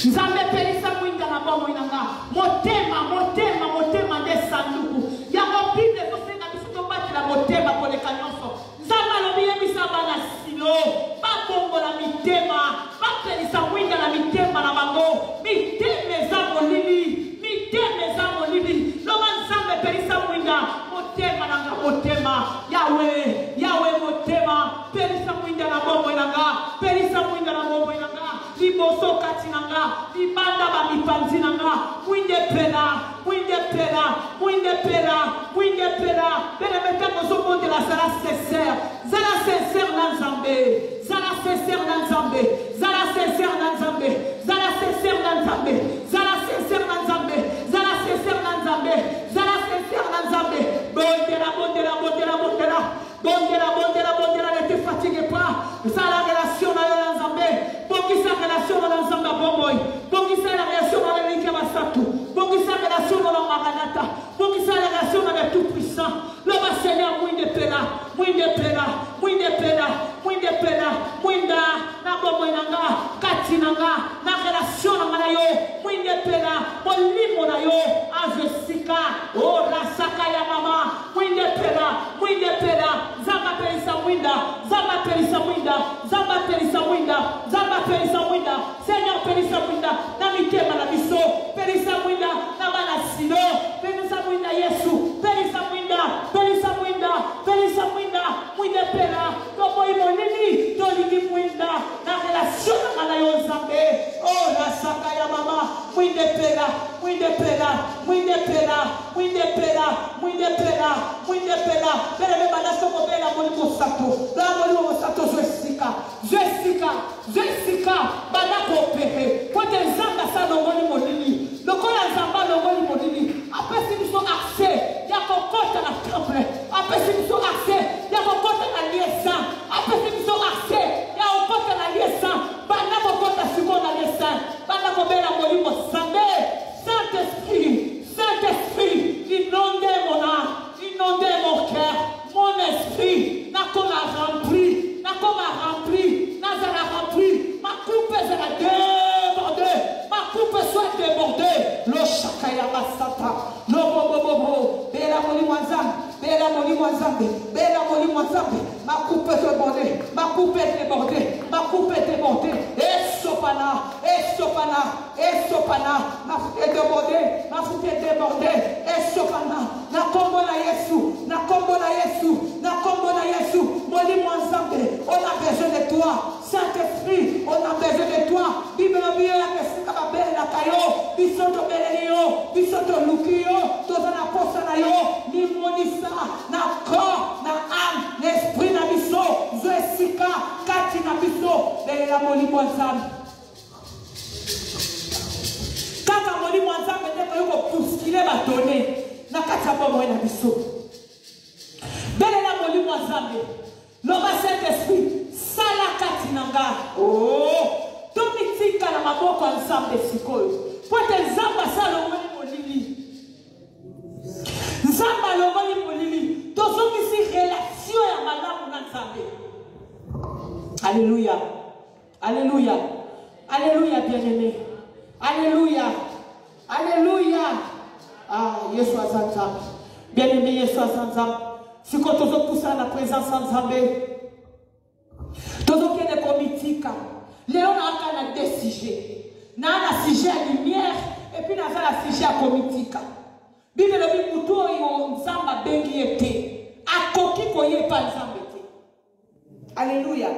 Nzambe pelisa mwinda na bomo inanga. Motema de sanduku. Ya mobile kosenga biso to batela motema koleka nyonso. Nzambe lobiye bisaba na silo. Ba bongo na mitema. Ba pelisa mwinda na mitema na bango. Miteme za molili. Loma nzambe pelisa mwinda. Motema nanga motema. Yahweh motema. Pelisa mwinda na bomo inanga. Pelisa mwinda na bomo inanga. Liboso katinanga, libanda ba mipanzi nanga, mwinde pela. Bele meta mozo de la zala sincère na nzambe. Zala sincère na nzambe. Bondela, ne te fatigue pas. Ça la relation na nzambe. Pour qui sa relation na nzambe bomoy. Pour qui sa relation na l'Église Masatu. Pour qui sa relation na Maranatha. Pour qui sa relation na le Tout-Puissant. Le Seigneur mwinde pela. Mwinda na bomoy nanga, kati nanga, na relation na yo. Mwinde pela, molimo na yo. Jessica, oh rasaka ya mama. Mwinde pela. Zamba pelisa mwinda. Seigneur pelisa mwinda. Na mitema na biso. Pelisa mwinda. Na bana silo. Pelisa mwinda Yesu. Pelisa mwinda. Mwinde pela. Tomo imonini. Toligi mwinda. Na relation na yo nzambe. Oh rasaka ya mama. Mwinde pela. Bele badaso kobela molimo sato. La molimo sato Jessica. Badako pepe. Pote nzamba sa longoli molili. Lokola nzamba longoli molili. Apesi biso accès. Ya kokota na temple. Apesi biso accès. Ya kokota na liesa. Apesi biso accès. Ya kokota na liesa. Badako kota siko na liesa. Badako bela molimo sambe. Saint-Esprit, inondez mon âme, inondez mon cœur, mon esprit, n'a comme rempli, n'a rempli, ma coupe sera débordée, soit débordée, le chakaya masata, le bobo, bela moli mwanzambe, ma coupe est débordée, et sopana, ma foute est débordée, et sopana, na kombo na Yesu, moli mwanzambe, on a besoin de toi, Saint-Esprit, on a besoin de toi, Bible la mesika babela kayo, bisoto belelio, bisoto lukio, tozana posa na yo, limonisa, na corps, na âme, l'esprit na biso, Jessica, kati na biso, belela moli mwanzambe. Kaka moli mwanzambe ndeko yuko puskile batone, na kati ya bomo na biso. Belela moli mwanzambe, loba Saint-Esprit, sala kati nanga. Oh, tomitika na maboko nzambe sikoyo. Pote nzamba sala molili. Nzamba longoli molili. Tozongisi relation ya malamu na nzambe. Alléluia bien-aimé. Alléluia. Ah, Yesu azanzambe. Bien-aimé Yesu azanzambe. Siko tozo poussa la présence nzambe. Tozo kende komitika. Léon a deux sujets. Na sujet à lumière et puis na la sujet à komitika. Bible le bibuto yo nzamba bengi ete. Akoki koye pa nzamba ete. Alléluia.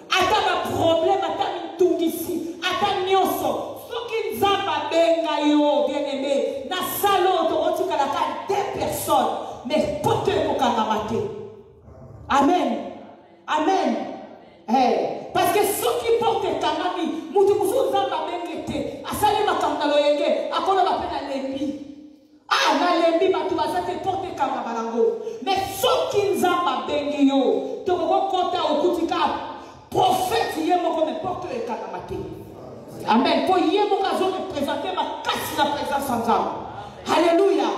Ata ba problème ata mitungisi, ata nyoso. Soki nzamba benga yo bien-aimé, na salon to otika la ka deux personnes, mais pote ko kangamate. Amen. Parce que ceux qui portent kanami, mutu kusu nzamba bengete, asale makangalo yenge, akona bapena lembi. Ah, na lembi batu basate porte kangabalango. Mais ceux qui nzamba bengi yo, to kota okutika prophète yemo comme porte kangamate. Amen. Pour yemo kazo me présenter ma casse la présence en nzamba. Alléluia.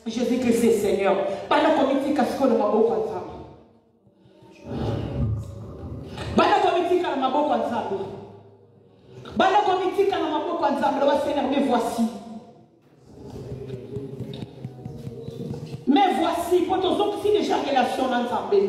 Jésus-Christ est Seigneur. Pas la comité casco de ma boca. Pas la comité calme. maboko ya Nzambe. Banda komitika na maboko ya Nzambe, loba Seigneur, me voici. Mais voici, pour tous autres, si déjà relation dans Nzambe.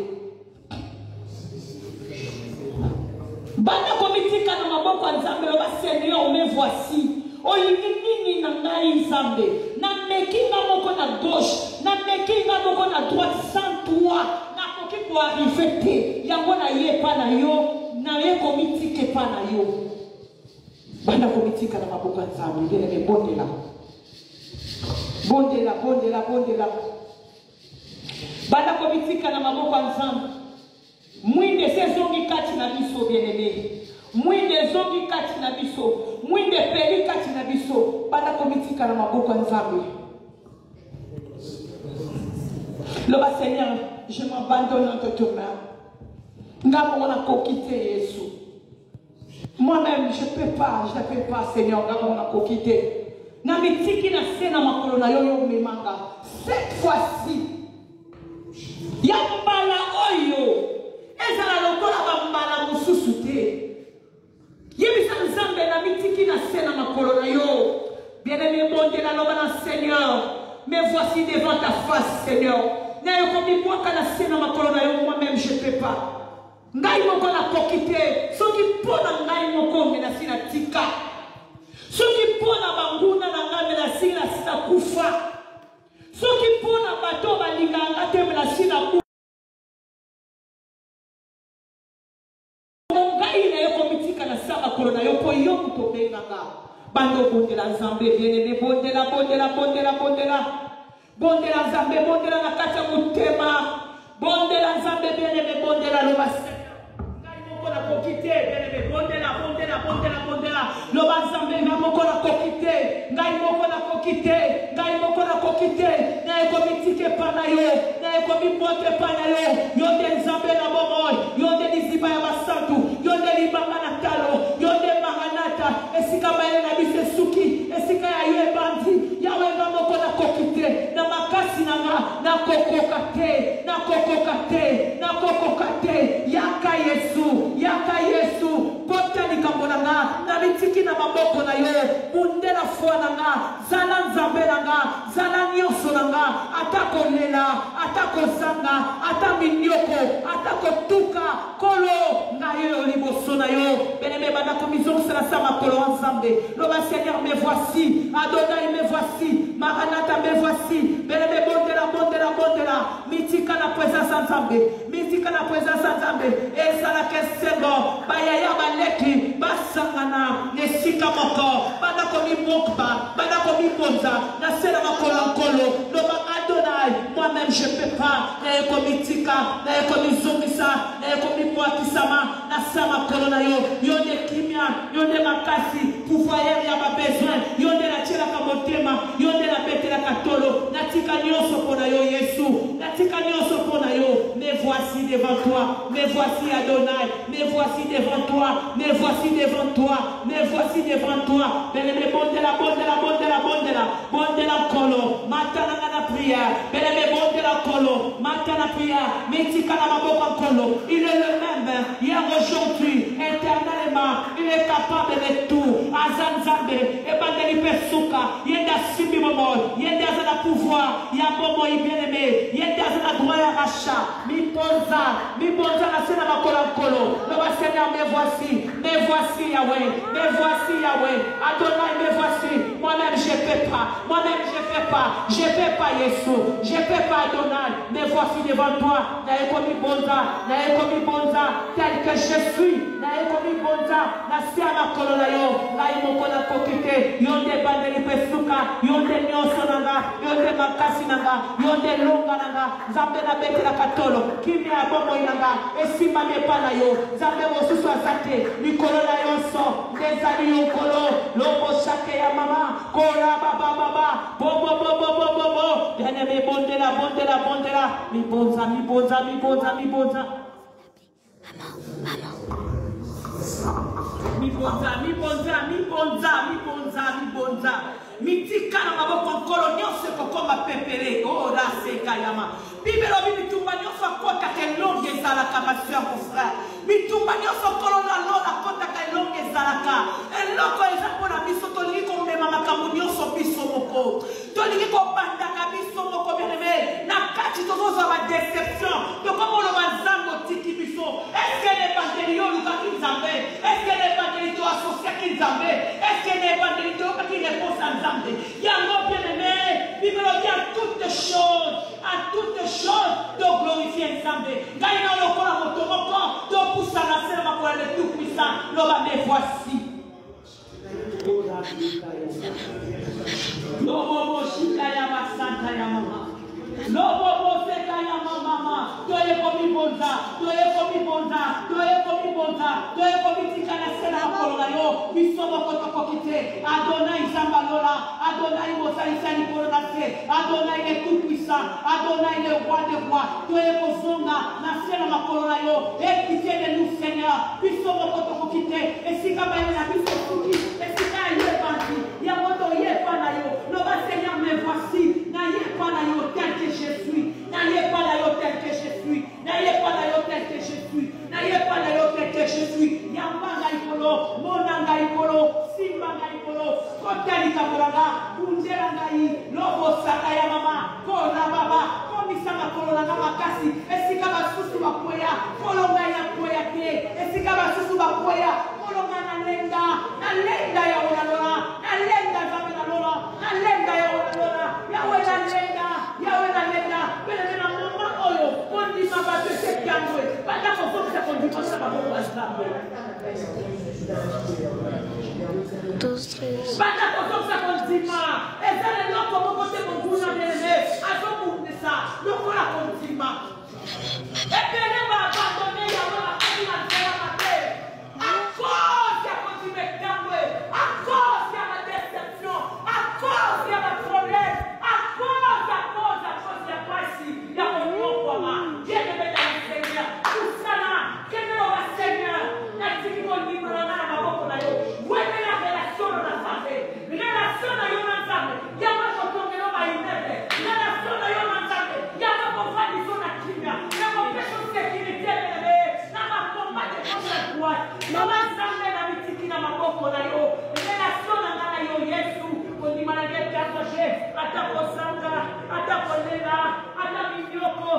Banda komitika na maboko ya Nzambe, loba Seigneur, me voici. Olingi na ngai Nzambe, na mekinga moko na gauche, na mekinga moko na droite, sans toi, na koki pour arriver te, yango na ye pa na yo, na ye komitike pa na yo. Banda komitika na maboko ya Nzambe, bien bondela. Bondela, bondela, bondela. Banda komitika na maboko ya Nzambe. Mwinde sezongi kati na biso bien-aimé. Mwinde zongi kati na biso. Mwinde peli kati na biso. Banda komitika na maboko ya Nzambe. Loba Seigneur, je m'abandonne entre tes mains. Ngamo on a kokité Yesu. Moi-même, je ne peux pas, Seigneur, ngamo on a kokité. Na mitiki na sena makolo na yoyo memanga. Cette fois-ci, ya mbala oyo. Ezala lokola ba mbala mususu te. Yebisa Nzambe na mitiki na sena makolo na yo. Bien-aimé, bondela loba na Seigneur. Me voici devant ta face, Seigneur. Na yo komi mwaka na sena makolo na yo, moi-même je ne peux pas. Ngai moko na kokite, soki pona ngai moko me na sina tika. Soki pona banguna na ngai me na sina kufa. Soki pona bato balinga ngate me na sina kufa. Bando bondela Nzambe bien-aimé, bondela, bondela, bondela, bondela. Bondela Nzambe, bondela na kati ya motema. Bondela Nzambe bien-aimé, bondela loba Seigneur. Ngai moko na kokite bien-aimé, bondela, bondela, bondela, bondela. Loba Nzambe ngai moko na kokite, ngai moko na kokite, ngai moko na kokite. Na ekomitike pa na yo, na ekomibote pa na yo. Yonde Nzambe na bomoi, yonde liziba ya basantu, yonde libanga na talo, yonde maranata. Esika baile na bise suki, esika ya yue bandi, yawe nga moko na kokite, na makasi na nga, na kokokate, na kokokate, na kokokate, yaka Yesu, pota ni kambona nga, na mitiki na maboko na yo, munde na fwa na nga, zala Nzambe na nga, zala nyoso na nga, atako lela, atako zanga, ataminyoko, atako tuka, kolo, nga yo liboso na yo, beneme bana komizon sala sama kolo Nzambe. Loba Seigneur, me voici. Adonai, me voici. Maranatha, me voici. Beneme bondela, bondela, bondela. Mitika na présence Nzambe. Mitika na présence Nzambe. Esala kesengo. Bayaya baleki. Basangana. Nesika moko. Bana komi mokba. Bana komi bonza. Nasela makolo nkolo. Loba Adonai. Moi-même, je ne peux pas. Na ekomitika. Na ekomizomisa. Na ekomipoakisama. Nasama kolo na yo. Yonde kimia. Yonde makasi. Pouvoir ya ba besoin. Yonde na tela kamotema. Yonde na betela katolo. Natika nyoso pona yo Yesu. Natika nyoso pona yo. Me voici devant toi. Me voici Adonai. Me voici devant toi. Me voici devant toi. Me voici devant toi. Beneme bondela, bondela, bondela, bondela. Bondela kolo. Matana na prière. Beneme bondela kolo. Matana prière. Metika na maboko kolo. Il est le même hier, aujourd'hui, éternellement. Il est capable de tout. Azan Nzambe, ebandeli pesuka, yenda simbi momo, yenda azana pouvoir, ya momo bien-aimé, yenda azana droit ya rachat, mi bonza na sena makola kolo. Loba Seigneur, me voici Yahweh, me voici Yahweh, Adonai, me voici. Moi-même je peux pas, je peux pas Yesu, je peux pas Adonai, me voici devant toi. Na ekomi bonza, tel que je suis, na ekomi bonza, na siama kolo na yo. Moko na kokite, yonde bandeli pesuka, yonde nyoso nanga, yonde makasi nanga, yonde longa nanga, Nzambe na betela katolo, kimia bomo inanga, esima mepana yo, Nzambe mosusu azate, mikolo na yonso, ndezali yokolo, lobo shake ya mama, kola baba, bobo, bien-aimé bondela, mi bonza. Mi bonza. Mitika na maboko nkolo nyose kokoma pepele. Oh la seka yama. Bibelo bibitumba nyose kwa kake longe zala kama soeur mon frère. bitumba nyonso nkolo na lola kotaka elongo ezalaka eloko eza mpona biso tolingi komema makambo nyonso biso moko tolingi kobandaka biso moko bien-aimé na kati tozozwa badeception tokomoloba nzambe otiki biso eske na ebandeli yo olukaki nzambe eske na ebandeli to asosiaki nzambe eske na ebandeli toyokaki réponse ya nzambe yango bien-aimé bibelo dit à toutes choses de glorifier nzambe ngai na lokola moto moko topusa na se na makolo ya le tout puissant loba me voici lobobo shika ya basanta ya mama lobobo seka ya mama toye komibonza toyekomitika na se na makolo na yo biso moko tokokite Adonai nzamba lola Adonai mosalisa likolo na se Adonai le tout puissant Adonai le roi des rois toyekozonga na se na makolo na yo pitié de nous Seigneur biso moko tokokite esika bayele na biso suki esika yebandi ya moto yepa na yo loba Seigneur me voici na yepa na yo tel que je suis na yepa na yo tel que je suis na yepa na yo tel que je suis na yepa na yo tel que je suis yambanga ikolo monanga ikolo simbanga ikolo kotali kabolanga kunjela ngai lobo saka ya mama kona baba komisa makolo na makasi esika basusu bakweya kolonga ya kweya te esika basusu bakweya kolonga na lenda ya olalola na lenda zambe na lola na lenda ya olalola yawe na lenda pele na mama oyo kondima batese kyangwe banda kofokisa kondima saba kwa zambe banda kofokisa kondima ezale loko mokote monguna nene azomundisa lokola kondima epele ba abandone ya lola kondima zela mate à cause ya kondima kyangwe à cause ya ma déception à cause ya ma problème à cause ya pasi ya konyokwama yene beta ya Seigneur usana kenelo ba Seigneur na tiki kondima na maboko na yo wene la relation na nzambe relation na yo na nzambe ya makotongelo ba inebe relation na yo na nzambe ya makofadi zona kimya na mapesho sécurité bebe na makomba de contre droite na nzambe na mitiki na maboko na yo relation na ngana yo Yesu kondima na ngeta koche atakosanga atakolela ataminyoko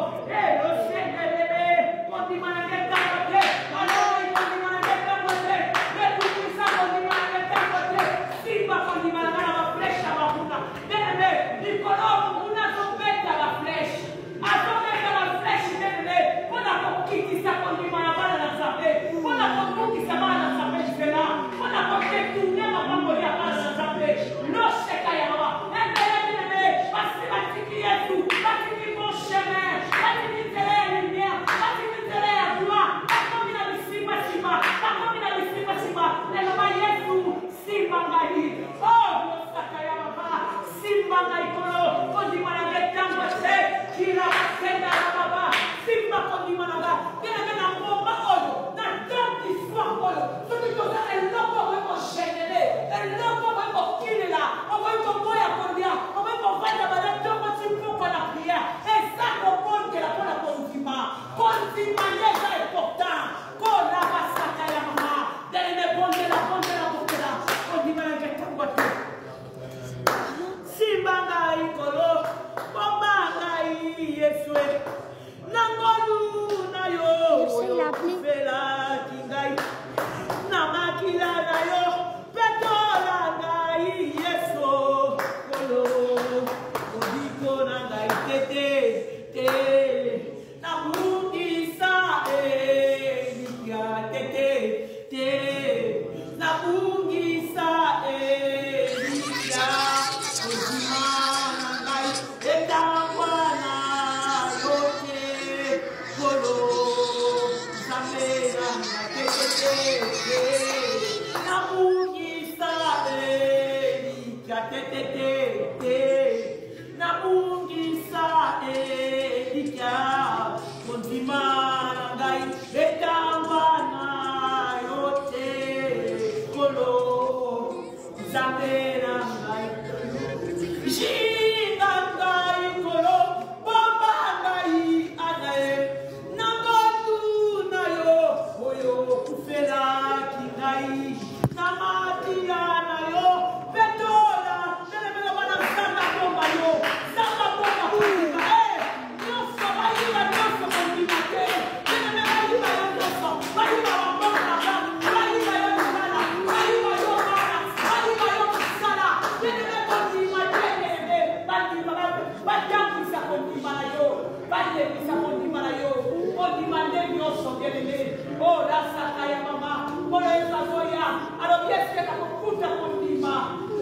lo sende bebe kondima na ngeta koche aloi kondima na ngeta koche betukisa kondima na ngeta koche simba kondima na ngana maflecha mafuta bebe nikolo unazobeta la flecha azobeta la flecha bebe pona kokitisa kondima na bana na nzambe pona kokitisa bana na nzambe jivela pona kotetunia mambo ya bana na nzambe losheka ya mama bebe basi batiki yetu batiki mon chemin batiki tele ya lumière batiki tele ya gloire bakomi na bisimba lelo ba yesu simba ngai oh losaka ya mama simba ngai kolo kondima na ngetango te kila basenda na baba simba kondima na nga kena na ngomba oyo na tanti soir oyo soki toza eloko weko shenele eloko weko kilela weko moya kondia weko vanda bana tongo chipuko na prière eza kokondela mpona kondima yeza important kona basaka ya mama delene bondela kondima na ngetango te simba ngai kolo bomba ngai yesue nangolu na yo vela kingai na makila na yo petola ngai yeso kolo odiko na ngai tete te na mungisa nika tete te na mungisa nika odima na ngai etangwana yote kolo zamera tete na mungisa nika tete te na mungisa nika kondima na ngai etangwana yote kolo zamera ngai jinga ngai kolo bomba ngai anae na ngotu na yo oyo mafuta kondima.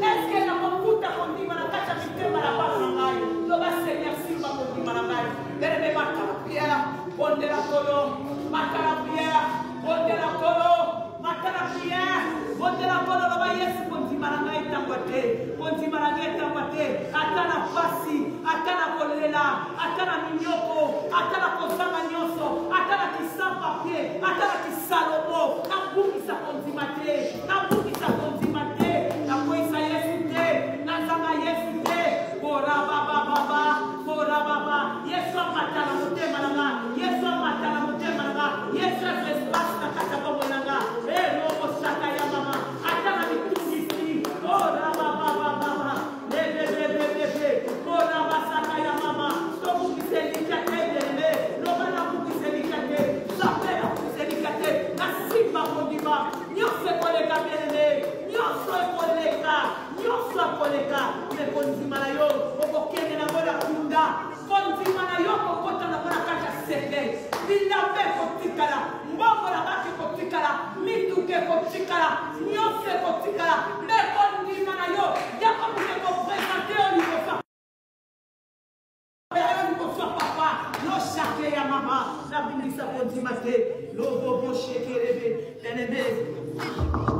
Est-ce que na mafuta kondima na kata mitema na bana na ngai. Loba Seigneur simba kondima na ngai. Derebe makala prière, bonde la kolo, makala prière, bonde la kolo, makala prière, bonde la kolo loba Yesu kondima na ngai tambate. Kondima na ngai tambate. Atana pasi, atana kolela, atana minyoko, atana kozanga nyoso, atana kisamba pie, atana kisalomo, na bukisa kondima te, na bukisa kondima te, na koisa Yesu te, na zanga Yesu te, ora baba baba, ora baba, Yesu amatana motema nanga, Yesu amatana motema nanga, Yesu espace na kata bobo nanga, lobo saka ya mama, atana mitungisi, ora baba baba, bebe, ora basaka ya mama, tobu kiselikate dele, loba na kiselikate, sapela kiselikate, na simba kondima, nyose koleka bele, nyose koleka, ile kondima na yo, okokene na bola kunda, kondima na yo kokota na bola kaka sete, bilambe kotikala, mbongo na baki kotikala, mituke kotikala, nyose kotikala, me kondima na yo, yako mse ko presente au niveau fa. Papa, no shake ya mama, na bindisa kondima te, lobo bo shekerebe, tenebe,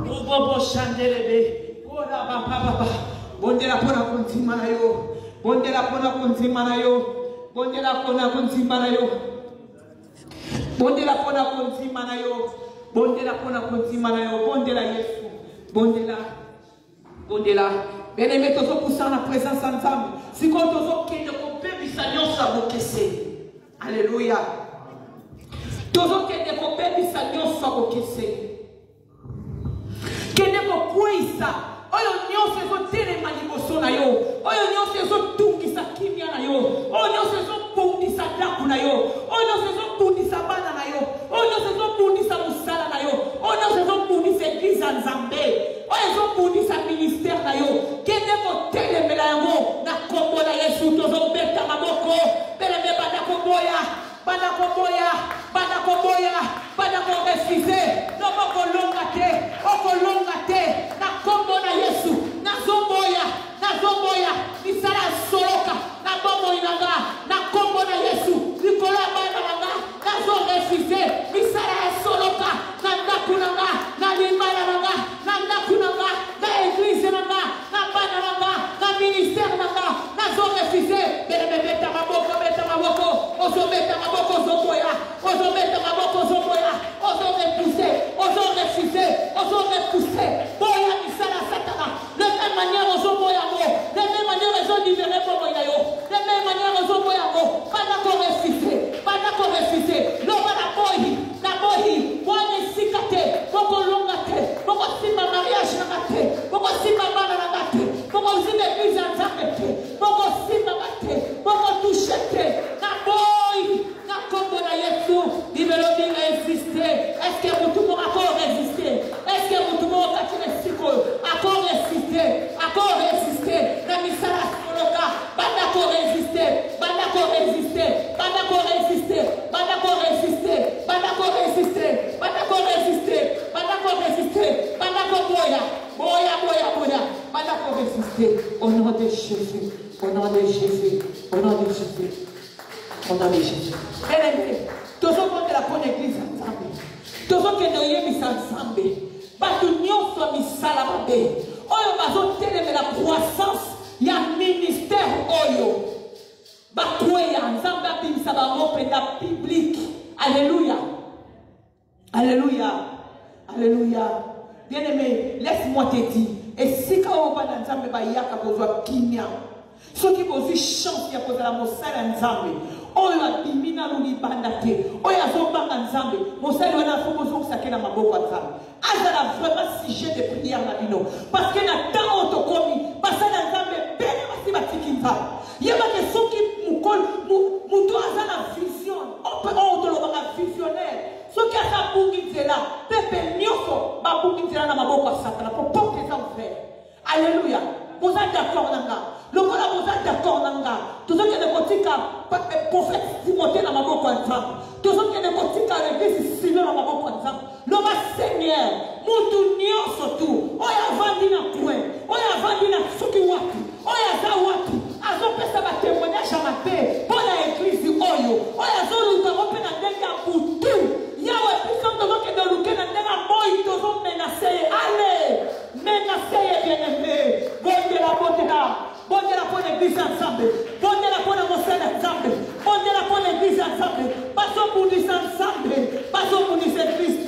lobo bo shandelebe, ora baba, bondela pona kondima na yo, bondela pona kondima na yo, bondela pona kondima na yo, bondela pona kondima na yo, bondela pona kondima na yo, bondela Yesu, bondela. Bien aimé, tous pour ça en présence ensemble. Si quand tous qui ne comptent bisa nyonso abokese. Alléluia. Tous qui ne comptent bisa nyonso abokese. Qui ne kokwisa. Oyo nyonso ezotelema liboso na yo. Oyo nyonso ezotungisa kimia na yo. Oyo nyonso ezobundisa ndaku na yo. Oyo nyonso ezobundisa bana na yo. Oyo nyonso ezobundisa musala na yo. Oyo nyonso ezobundisa eglize Nzambe. Oyo ezobundisa ministère na yo. Kende kotelemela yango na kombo na Yesu tozobeta maboko. Beleme bana koboya. Bana koboya. Bana koboya. Bana korefize. Noboko longa te. Okolonga te. Na kombo na Yesu. Na zomboya. Misala soloka. Na bombo inanga. Na kombo na Yesu. Nikola bana nanga. Na zorefize. Misala soloka. Na ndakunanga. Na limbala nanga. Na ndakunanga. Na eglise nanga. Na bana nanga. Na ministère nanga. Na zorefize. Beleme beta maboko. Ozobeta maboko zomboya. Ozobeta maboko zomboya. Ozorefize. Ozorefize. Boya misala satana. De même manière ozomboya mo. De même manière ozolibere bobo ya yo. De même manière ozomboya mo. Bana ko refize. Loba na boyi. Wane sikate. Boko longate. Boko simba mariage na kate. Boko simba bana na kate. Boko simba église en zakete. Boko simba kate. Boko touchete. Na boyi. Na kombo na Yesu. Libero binga existe. Est-ce que vous tout encore résister? Est-ce que vous tout katine siko? Encore résister. Na misala soloka. Bana ko résister. Au nom de Jésus. Toujours de la bonne église ensemble. Toujours que nous y ensemble. Batu nyonso misala mabe. Oyo bazo teleme la croissance ya ministère oyo. Bakweya nzambe abimisa bango penda public. Alléluia. Bien-aimé, laisse-moi te dire. Et si quand on va dans Nzambe bayaka kozwa kimia. Ceux qui posent chance ya kozala mosala Nzambe. Oyo abimina lulibanda te. Oyo azobanga Nzambe. Mosala wana fo bozokisa na maboko Nzambe. Azala vraiment sujet de prière na bino. Parce que na temps otokomi, basala Nzambe pene basi batiki Nzambe. Yeba ke soki mukol muto azala vision. On te lobanga visionnaire. Soki asa bungi nzela, pepe nyoko ba bungi nzela na maboko ya Satana pour porter ça au frère. Alléluia. Vous êtes d'accord nanga. Le voilà vous êtes d'accord nanga. Tout ce qui est de kotika prophète Timothée na maboko ya Nzambe. Tout ce qui est de kotika l'église Silo na maboko ya Nzambe. Le Seigneur, mutu nyonso tu. Oya vandi na Bazobundisa Christ,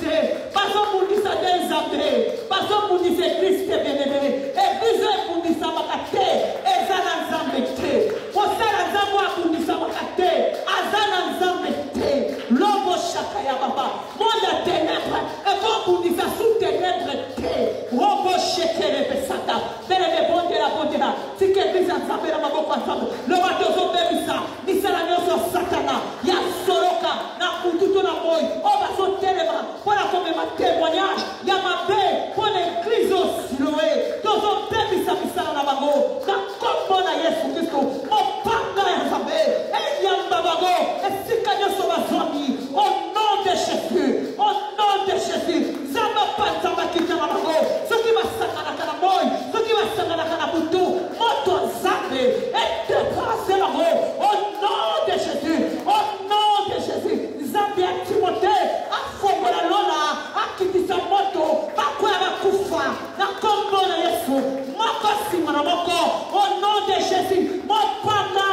bazobundisa Nzambe, bazobundisa Christ bien-aimé. Église ebundisa makate, ezana Nzambe te. Osala Nzambe abundisa makate, azana Nzambe te. Lobo shaka ya baba, monde ténèbres, ebundisa sous ténèbres te. Robo shekere pesata, bele bondela bondela. Sike église Nzambe na maboko Nzambe. Le batozo bebisa, misala nyoso satana, ya soroka na kututo na boy. Oba so telema, pona comme ma témoignage, ya mabe, pona église Siloé. Tozo bebisa misala na bango, na kombo na Yesu Kristo. Opanga ya Nzambe, eyamba bango, esika nyoso bazami. Au nom de Jésus, au nom de Jésus, Zamba Pazamba Kitana bango. Ce qui va sakana kana boy, ce qui va sakana kana butu, moto Nzambe, et décrasé bango. Au nom de Jésus, au nom de Jésus, Nzambe ya Timothée, afongola lola, akitisa moto, bakwe bakufa, na kombo na Yesu, moko sima na moko. Au nom de Jésus, mopanga,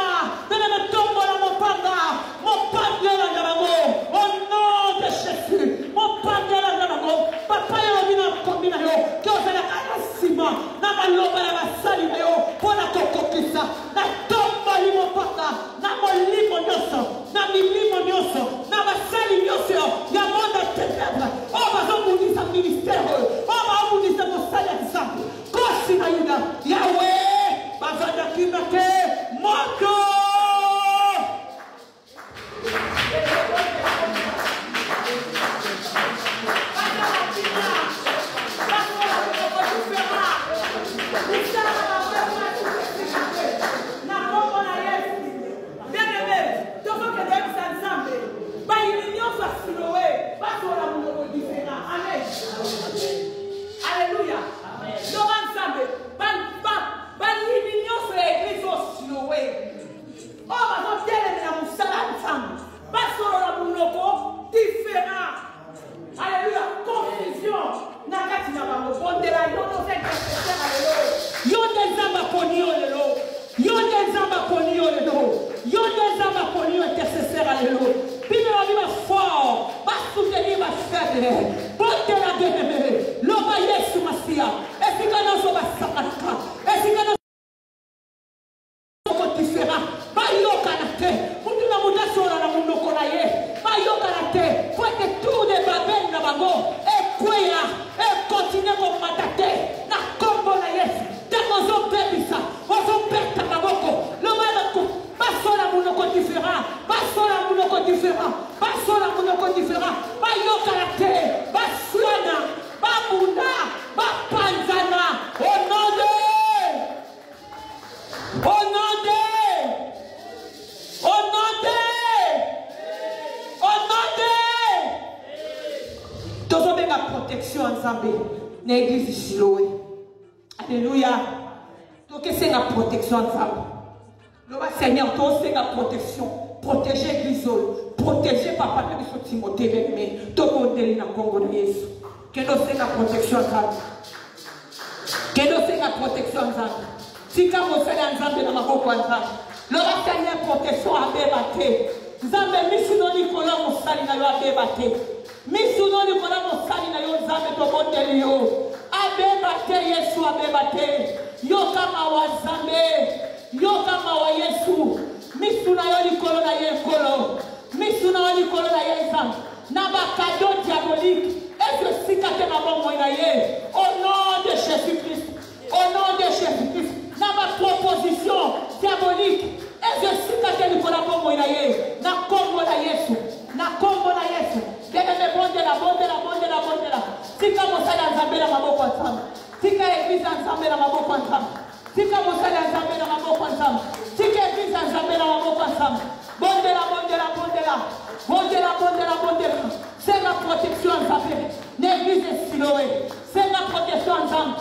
bene metombo na mopanga, mopanga na bango. Au nom de Jésus, mopanga na bango. Papa yo bina kombina yo, que ozala kanasima, na maloba ya basali na yo, pona kokokisa, na tomba limopanga, na molimo nyoso, na milimo nyoso, na basali nyoso, ya monde ténèbres. Oh, bazobundisa ministère, oh, bazobundisa mosali ya Nzambe. Kosi na yuda, Yahweh, bazanda kimake, moto. Alléluia. Confusion. Intercesseur, alléluia. Puis la vie va fort, va soutenir ma faible. Porte la bien-aimée. L'homme Yesu Masia. Et si quand nous sommes à Sakaraka. Et si quand nous sommes différents. Va yokanate. Pour que nous nous sur la munokonaye. Va yokanate. Faut que tout de Babel na bango. Et quoi et continue comme matate. Na kombo na Yesu. Tant nous sommes bébisa. Nous sommes bête à baboko. L'homme Basola munoko différent, basola munoko différent, basola munoko différent, ba yokalate, baswana, bamuna, bapanzana, au nom de, au nom de, au nom de, au nom de. Tozo benga protection ensemble, l'église Siloé. Alléluia. Donc c'est la protection ensemble. Le Seigneur, toi, c'est la protection. Protéger l'église, protéger papa de Timothée, mais tout le monde est dans le Congo de Jésus. Que nous c'est la protection ensemble. Que nous c'est la protection ensemble. Si quand vous faites ensemble dans ma boque ensemble, le Seigneur protection à débattre. Zambe misuno Nicolas Moussali na yo a débattre. Misuno Nicolas Moussali na yo zambe to modeli yo. A débattre Yesu a débattre. Yo kama wa zambe. Yo kama wa Yesu, misuna yo likolo na ye kolo, misuna yo likolo na ye zam, na bakado diabolique, et je sikate na bongo na ye, au nom de Jésus-Christ, au nom de Jésus-Christ, na ma proposition diabolique, et je sikate likolo na bongo na ye, na kombo na Yesu, dede me bondela, tika mosala nzambe na maboko ensemble, tika église ensemble na maboko ensemble. Tika mosala nzambe na maboko ensemble. Tika église nzambe na maboko ensemble. Bondela. C'est la protection ensemble. L'église est Siloé. C'est la protection ensemble.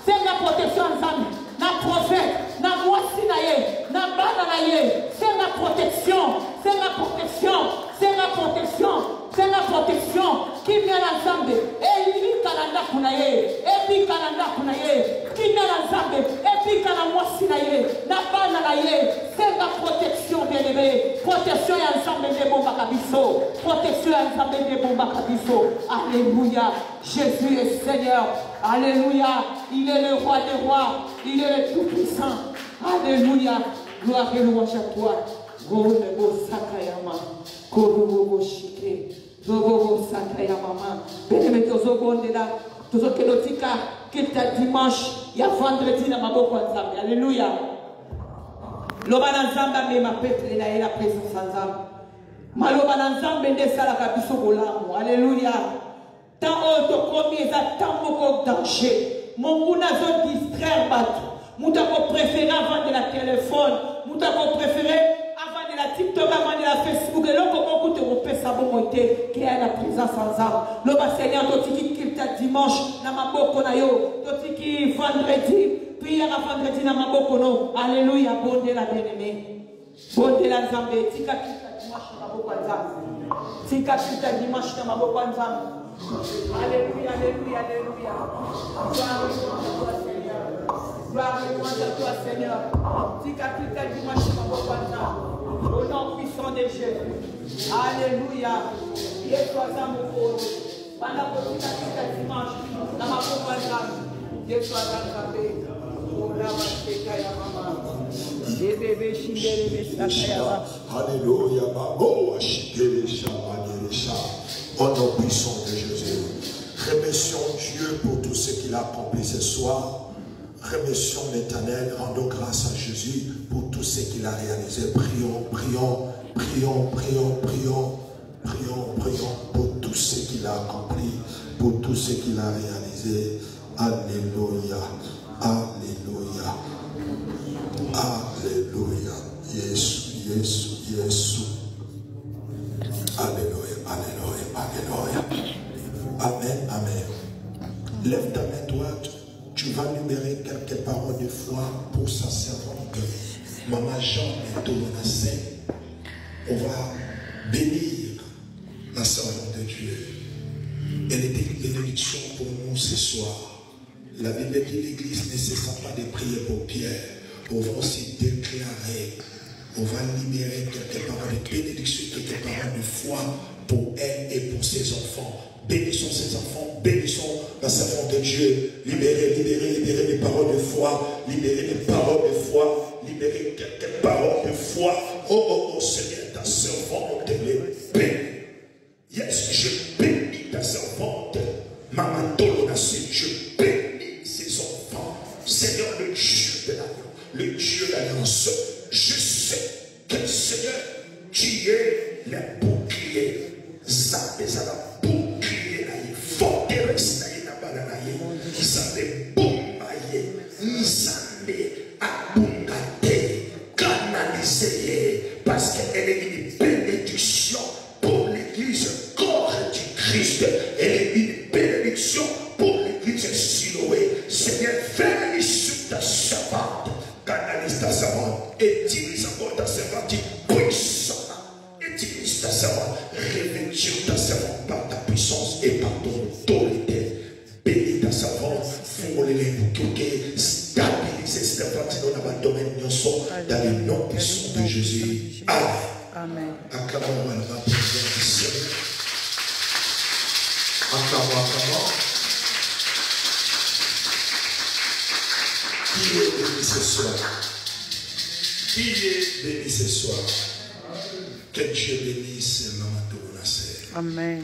C'est la protection ensemble. Na prophète, na mwasi na ye, na bana na ye. C'est la protection. C'est la protection. C'est la protection. C'est la protection qui vient ensemble. Et il vit kalanda kunaye. Et puis kalanda kunaye. Qui vient ensemble. Et puis kalanda mwasi na ye, na bana na ye. C'est la protection bien aimé. Protection ensemble de mon bakabiso. protection à Nzambe de Bomba Kabiso. Alléluia. Jésus est Seigneur. Alléluia. Il est le roi des rois. Il est le tout-puissant. Alléluia. Gloire et louange à toi. Gobo Sakayama. Gobo Shike. Gobo Sakayama. Bénémoine Tozogonde là. Tozokelotika. Kita dimanche. Il y a vendredi dans ma boko Nzambe. Alléluia. Loba na Nzambe me ma peuple na la présence Nzambe. Maloba na Nzambe nde sala kabiso bolamu. Alléluia. Tant auto komi eza tant beaucoup danger. Mon na zo distraire batu. Mouta ko préférer avant de la téléphone, mouta ko préférer avant de la TikTok, avant de la Facebook, et là comment tu repères ça bon côté qui est la présence ensemble. Le Seigneur toi qui quitte dimanche na maboko na yo, toi qui vendredi, prière à vendredi na maboko no. Alléluia, bon de la bien-aimée. Bon de la Nzambe, tika dimanche na maboko nzambe. Tika dimanche na maboko nzambe. Alléluia, alléluia, alléluia. Gloire et louange à toi, Seigneur. Tika dimanche na maboko nzambe. Au nom puissant de Jésus. Alléluia. Yesu azamukuru. Banda tika dimanche na maboko nzambe. Yesu azamukuru. Alléluia. Au nom puissant de Jésus. Remercions Dieu pour tout ce qu'il a accompli ce soir. Remercions l'Éternel, rendons grâce à Jésus pour tout ce qu'il a réalisé. Prions, prions, prions, prions, prions, prions, prions pour tout ce qu'il a accompli, pour tout ce qu'il a réalisé. Alléluia, Alléluia, Alléluia. Jésus, Jésus, Jésus. Alléluia, Alléluia, Alléluia. Amen, Amen. Lève ta main droite. Tu vas numérer quelques paroles de foi pour sa servante, Maman Jean et Tolonassé. On va bénir la servante de Dieu. Elle était une bénédiction pour nous ce soir. La Bible dit l'Église ne cesse pas de prier pour Pierre. On va aussi déclarer, on va libérer quelques paroles de bénédiction, quelques paroles de foi pour elle et pour ses enfants. Bénissons ses enfants, bénissons la servante de Dieu. Libérez, libérez, libérez les paroles de foi. Libérez les paroles de foi. Libérez quelques paroles de foi. Oh, oh, oh, Seigneur, ta servante, elle est bénie. Yes, je bénis ta servante. Maman Tolonassé, je bénis ses enfants. Seigneur, le Dieu de l'agneau, le Dieu de l'alliance. Je sais que Seigneur, tu es le bouclier. Zabezala bouclier. Forteresse na bananaye, Nzambe bombaye, Nzambe abungate, canalisé, parce qu'elle est une bénédiction pour l'église corps du Christ. Elle est une bénédiction pour l'église Siloé. Seigneur, veille sur ta servante, canalise ta servante, utilise encore ta servante puissamment. Utilise ta servante, revêtir ta servante par ta puissance et par ton autorité. Bénis ta servante, stabiliser cette servante dans le domaine dans le nom puissant de Jésus. Amen. Acclamons la présence du Seigneur. Acclamons, acclamons. Qui est béni ce soir? Qui est béni ce soir? Que Dieu bénisse Maman Tolonassé. Amen.